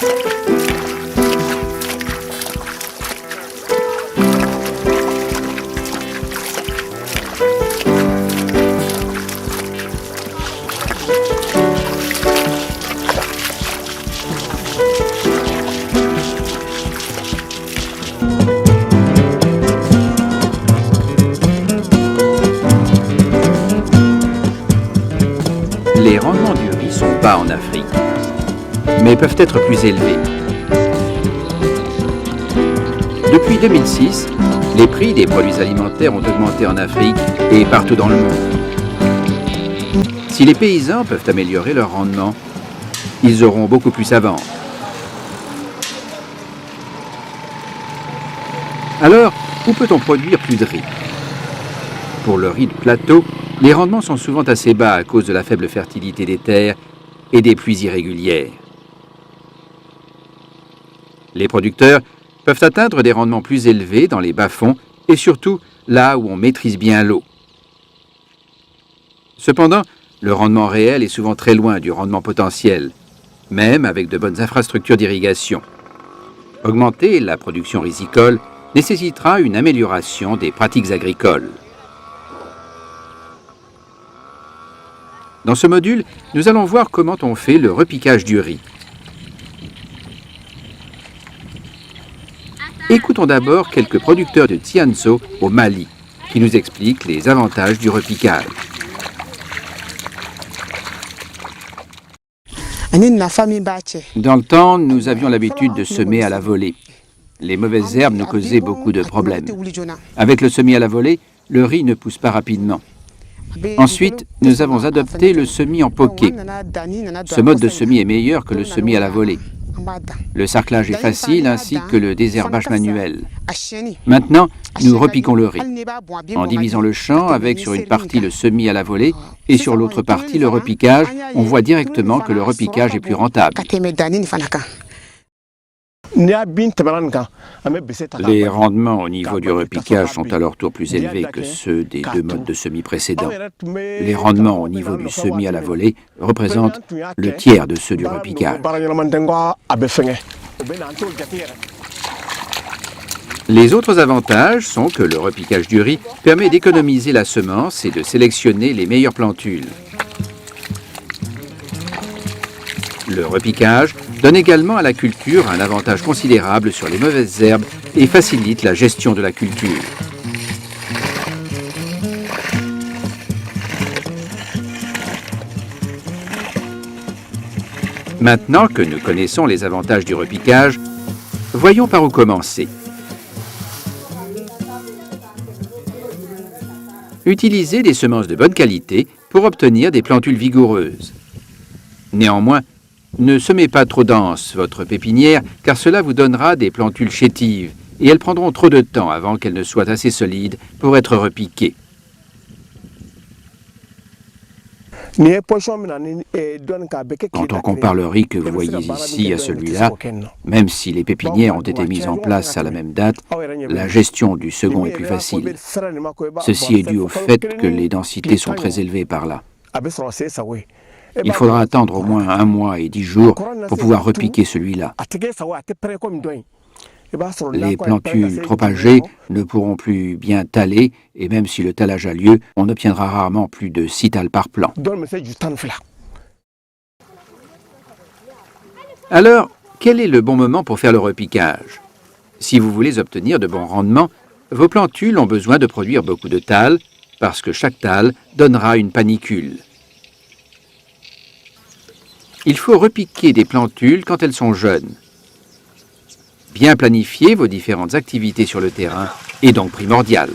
Les rendements du riz sont bas en Afrique, mais peuvent être plus élevés. Depuis 2006, les prix des produits alimentaires ont augmenté en Afrique et partout dans le monde. Si les paysans peuvent améliorer leur rendement, ils auront beaucoup plus à vendre. Alors, où peut-on produire plus de riz? Pour le riz de plateau, les rendements sont souvent assez bas à cause de la faible fertilité des terres et des pluies irrégulières. Les producteurs peuvent atteindre des rendements plus élevés dans les bas-fonds et surtout là où on maîtrise bien l'eau. Cependant, le rendement réel est souvent très loin du rendement potentiel, même avec de bonnes infrastructures d'irrigation. Augmenter la production risicole nécessitera une amélioration des pratiques agricoles. Dans ce module, nous allons voir comment on fait le repiquage du riz. Écoutons d'abord quelques producteurs de Tianso au Mali, qui nous expliquent les avantages du repiquage. Dans le temps, nous avions l'habitude de semer à la volée. Les mauvaises herbes nous causaient beaucoup de problèmes. Avec le semis à la volée, le riz ne pousse pas rapidement. Ensuite, nous avons adopté le semis en poquet. Ce mode de semis est meilleur que le semis à la volée. Le sarclage est facile ainsi que le désherbage manuel. Maintenant, nous repiquons le riz en divisant le champ avec sur une partie le semis à la volée et sur l'autre partie le repiquage. On voit directement que le repiquage est plus rentable. Les rendements au niveau du repiquage sont à leur tour plus élevés que ceux des deux modes de semis précédents. Les rendements au niveau du semis à la volée représentent le tiers de ceux du repiquage. Les autres avantages sont que le repiquage du riz permet d'économiser la semence et de sélectionner les meilleures plantules. Le repiquage donne également à la culture un avantage considérable sur les mauvaises herbes et facilite la gestion de la culture. Maintenant que nous connaissons les avantages du repiquage, voyons par où commencer. Utilisez des semences de bonne qualité pour obtenir des plantules vigoureuses. Néanmoins, ne semez pas trop dense votre pépinière car cela vous donnera des plantules chétives et elles prendront trop de temps avant qu'elles ne soient assez solides pour être repiquées. Quand on compare le riz que vous voyez ici à celui-là, même si les pépinières ont été mises en place à la même date, la gestion du second est plus facile. Ceci est dû au fait que les densités sont très élevées par là. Il faudra attendre au moins 1 mois et 10 jours pour pouvoir repiquer celui-là. Les plantules trop âgées ne pourront plus bien taler et même si le talage a lieu, on obtiendra rarement plus de 6 tales par plant. Alors, quel est le bon moment pour faire le repiquage? Si vous voulez obtenir de bons rendements, vos plantules ont besoin de produire beaucoup de tales parce que chaque tale donnera une panicule. Il faut repiquer des plantules quand elles sont jeunes. Bien planifier vos différentes activités sur le terrain est donc primordial.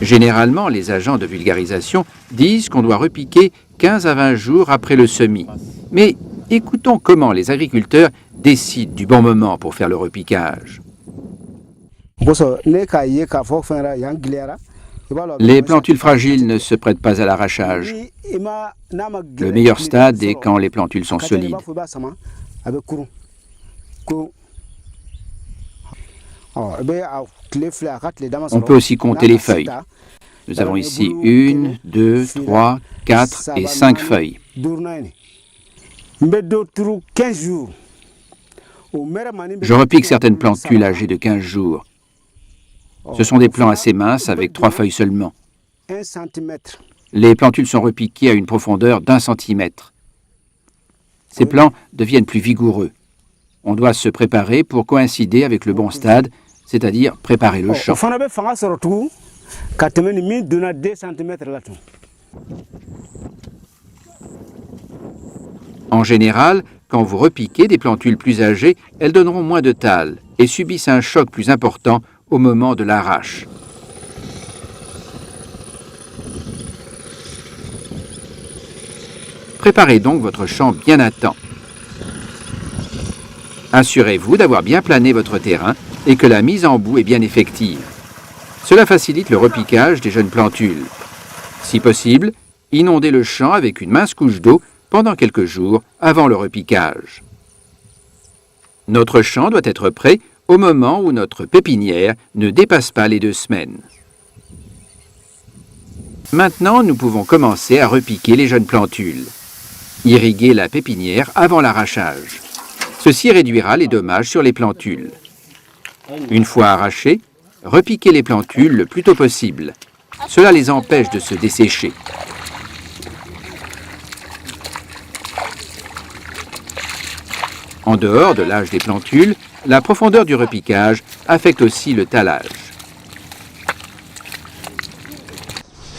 Généralement, les agents de vulgarisation disent qu'on doit repiquer 15 à 20 jours après le semis. Mais écoutons comment les agriculteurs décident du bon moment pour faire le repiquage. Les plantules fragiles ne se prêtent pas à l'arrachage. Le meilleur stade est quand les plantules sont solides. On peut aussi compter les feuilles. Nous avons ici 1, 2, 3, 4 et 5 feuilles. Je repique certaines plantules âgées de 15 jours. Ce sont des plants assez minces avec 3 feuilles seulement. Les plantules sont repiquées à une profondeur d'1 centimètre. Ces plants deviennent plus vigoureux. On doit se préparer pour coïncider avec le bon stade, c'est-à-dire préparer le champ. En général, quand vous repiquez des plantules plus âgées, elles donneront moins de tâle et subissent un choc plus important au moment de l'arrache. Préparez donc votre champ bien à temps. Assurez-vous d'avoir bien plané votre terrain et que la mise en boue est bien effective. Cela facilite le repiquage des jeunes plantules. Si possible, inondez le champ avec une mince couche d'eau pendant quelques jours avant le repiquage. Notre champ doit être prêt au moment où notre pépinière ne dépasse pas les 2 semaines. Maintenant, nous pouvons commencer à repiquer les jeunes plantules. Irriguez la pépinière avant l'arrachage. Ceci réduira les dommages sur les plantules. Une fois arrachées, repiquez les plantules le plus tôt possible. Cela les empêche de se dessécher. En dehors de l'âge des plantules, la profondeur du repiquage affecte aussi le tallage.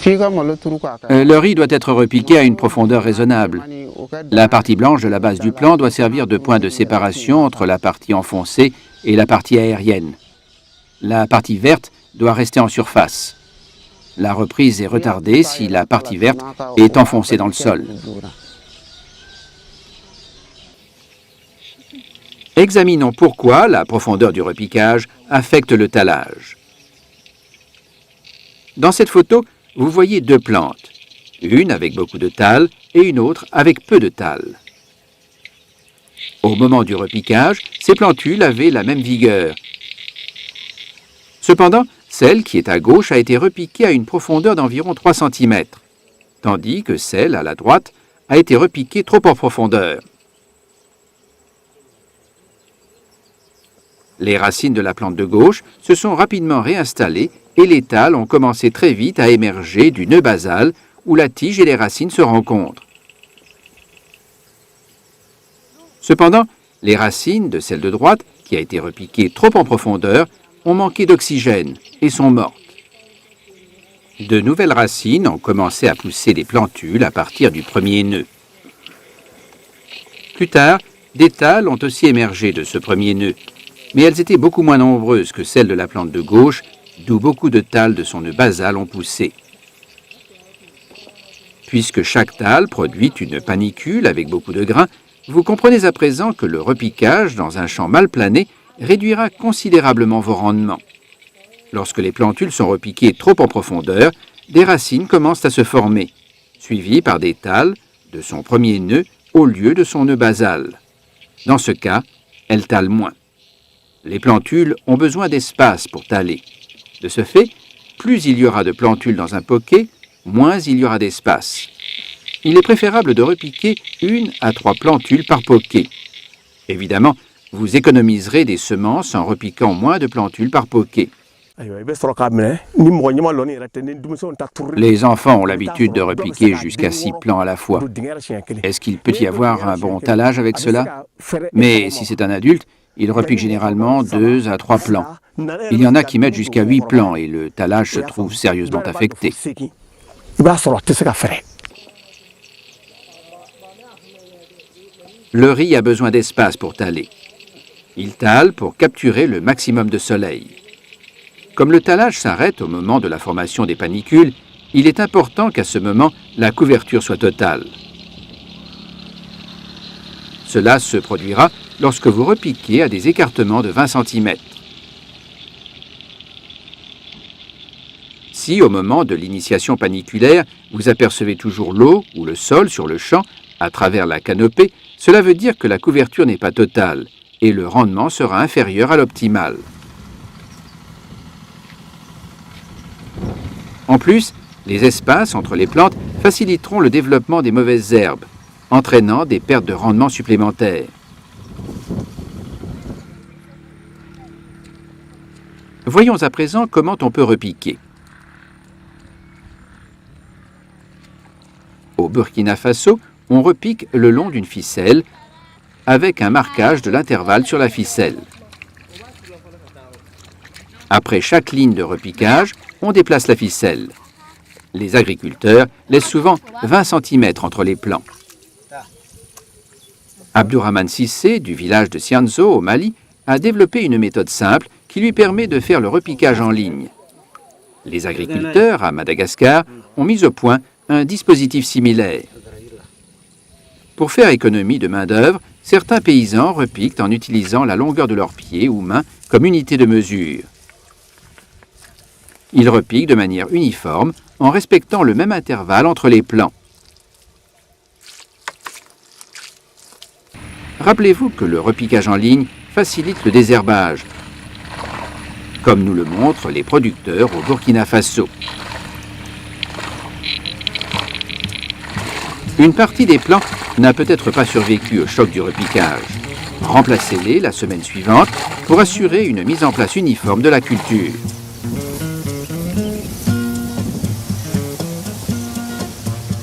Le riz doit être repiqué à une profondeur raisonnable. La partie blanche de la base du plant doit servir de point de séparation entre la partie enfoncée et la partie aérienne. La partie verte doit rester en surface. La reprise est retardée si la partie verte est enfoncée dans le sol. Examinons pourquoi la profondeur du repiquage affecte le tallage. Dans cette photo, vous voyez 2 plantes, une avec beaucoup de tâle et une autre avec peu de tâle. Au moment du repiquage, ces plantules avaient la même vigueur. Cependant, celle qui est à gauche a été repiquée à une profondeur d'environ 3 cm, tandis que celle à la droite a été repiquée trop en profondeur. Les racines de la plante de gauche se sont rapidement réinstallées et les tâles ont commencé très vite à émerger du nœud basal où la tige et les racines se rencontrent. Cependant, les racines de celle de droite, qui a été repiquée trop en profondeur, ont manqué d'oxygène et sont mortes. De nouvelles racines ont commencé à pousser des plantules à partir du premier nœud. Plus tard, des tâles ont aussi émergé de ce premier nœud, mais elles étaient beaucoup moins nombreuses que celles de la plante de gauche, d'où beaucoup de tâles de son nœud basal ont poussé. Puisque chaque tâle produit une panicule avec beaucoup de grains, vous comprenez à présent que le repiquage dans un champ mal plané réduira considérablement vos rendements. Lorsque les plantules sont repiquées trop en profondeur, des racines commencent à se former, suivies par des tâles de son premier nœud au lieu de son nœud basal. Dans ce cas, elles tallent moins. Les plantules ont besoin d'espace pour taller. De ce fait, plus il y aura de plantules dans un poquet, moins il y aura d'espace. Il est préférable de repiquer 1 à 3 plantules par poquet. Évidemment, vous économiserez des semences en repiquant moins de plantules par poquet. Les enfants ont l'habitude de repiquer jusqu'à 6 plants à la fois. Est-ce qu'il peut y avoir un bon tallage avec cela? Mais si c'est un adulte, il repique généralement 2 à 3 plants. Il y en a qui mettent jusqu'à 8 plants et le tallage se trouve sérieusement affecté. Le riz a besoin d'espace pour taller. Il tale pour capturer le maximum de soleil. Comme le tallage s'arrête au moment de la formation des panicules, il est important qu'à ce moment, la couverture soit totale. Cela se produira lorsque vous repiquez à des écartements de 20 cm. Si, au moment de l'initiation paniculaire, vous apercevez toujours l'eau ou le sol sur le champ à travers la canopée, cela veut dire que la couverture n'est pas totale et le rendement sera inférieur à l'optimal. En plus, les espaces entre les plantes faciliteront le développement des mauvaises herbes. entraînant des pertes de rendement supplémentaires. Voyons à présent comment on peut repiquer. Au Burkina Faso, on repique le long d'une ficelle avec un marquage de l'intervalle sur la ficelle. Après chaque ligne de repiquage, on déplace la ficelle. Les agriculteurs laissent souvent 20 cm entre les plants. Abdourahmane Cissé, du village de Sianzo, au Mali, a développé une méthode simple qui lui permet de faire le repiquage en ligne. Les agriculteurs, à Madagascar, ont mis au point un dispositif similaire. Pour faire économie de main-d'œuvre, certains paysans repiquent en utilisant la longueur de leurs pieds ou mains comme unité de mesure. Ils repiquent de manière uniforme en respectant le même intervalle entre les plants. Rappelez-vous que le repiquage en ligne facilite le désherbage, comme nous le montrent les producteurs au Burkina Faso. Une partie des plants n'a peut-être pas survécu au choc du repiquage. Remplacez-les la semaine suivante pour assurer une mise en place uniforme de la culture.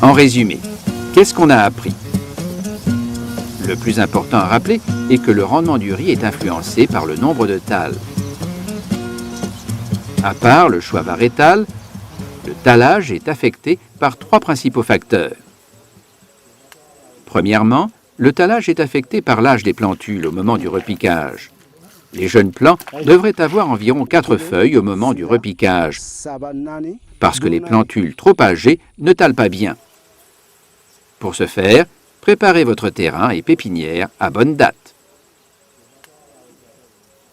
En résumé, qu'est-ce qu'on a appris? Le plus important à rappeler est que le rendement du riz est influencé par le nombre de thalles. À part le choix variétal, le tallage est affecté par 3 principaux facteurs. Premièrement, le tallage est affecté par l'âge des plantules au moment du repiquage. Les jeunes plants devraient avoir environ 4 feuilles au moment du repiquage, parce que les plantules trop âgées ne tallent pas bien. Pour ce faire, préparez votre terrain et pépinière à bonne date.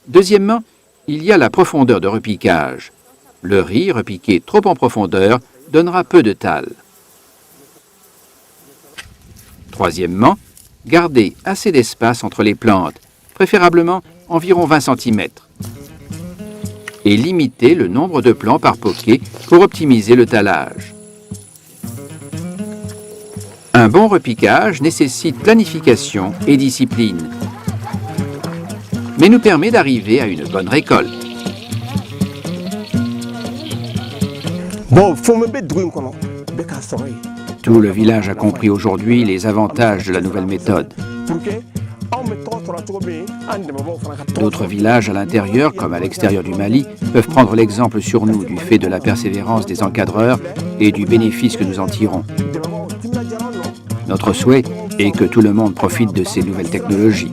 Deuxièmement, il y a la profondeur de repiquage. Le riz repiqué trop en profondeur donnera peu de thalles. Troisièmement, gardez assez d'espace entre les plantes, préférablement environ 20 cm. Et limitez le nombre de plants par poquet pour optimiser le tallage. Un bon repiquage nécessite planification et discipline, mais nous permet d'arriver à une bonne récolte. Tout le village a compris aujourd'hui les avantages de la nouvelle méthode. D'autres villages à l'intérieur, comme à l'extérieur du Mali, peuvent prendre l'exemple sur nous du fait de la persévérance des encadreurs et du bénéfice que nous en tirons. Notre souhait est que tout le monde profite de ces nouvelles technologies.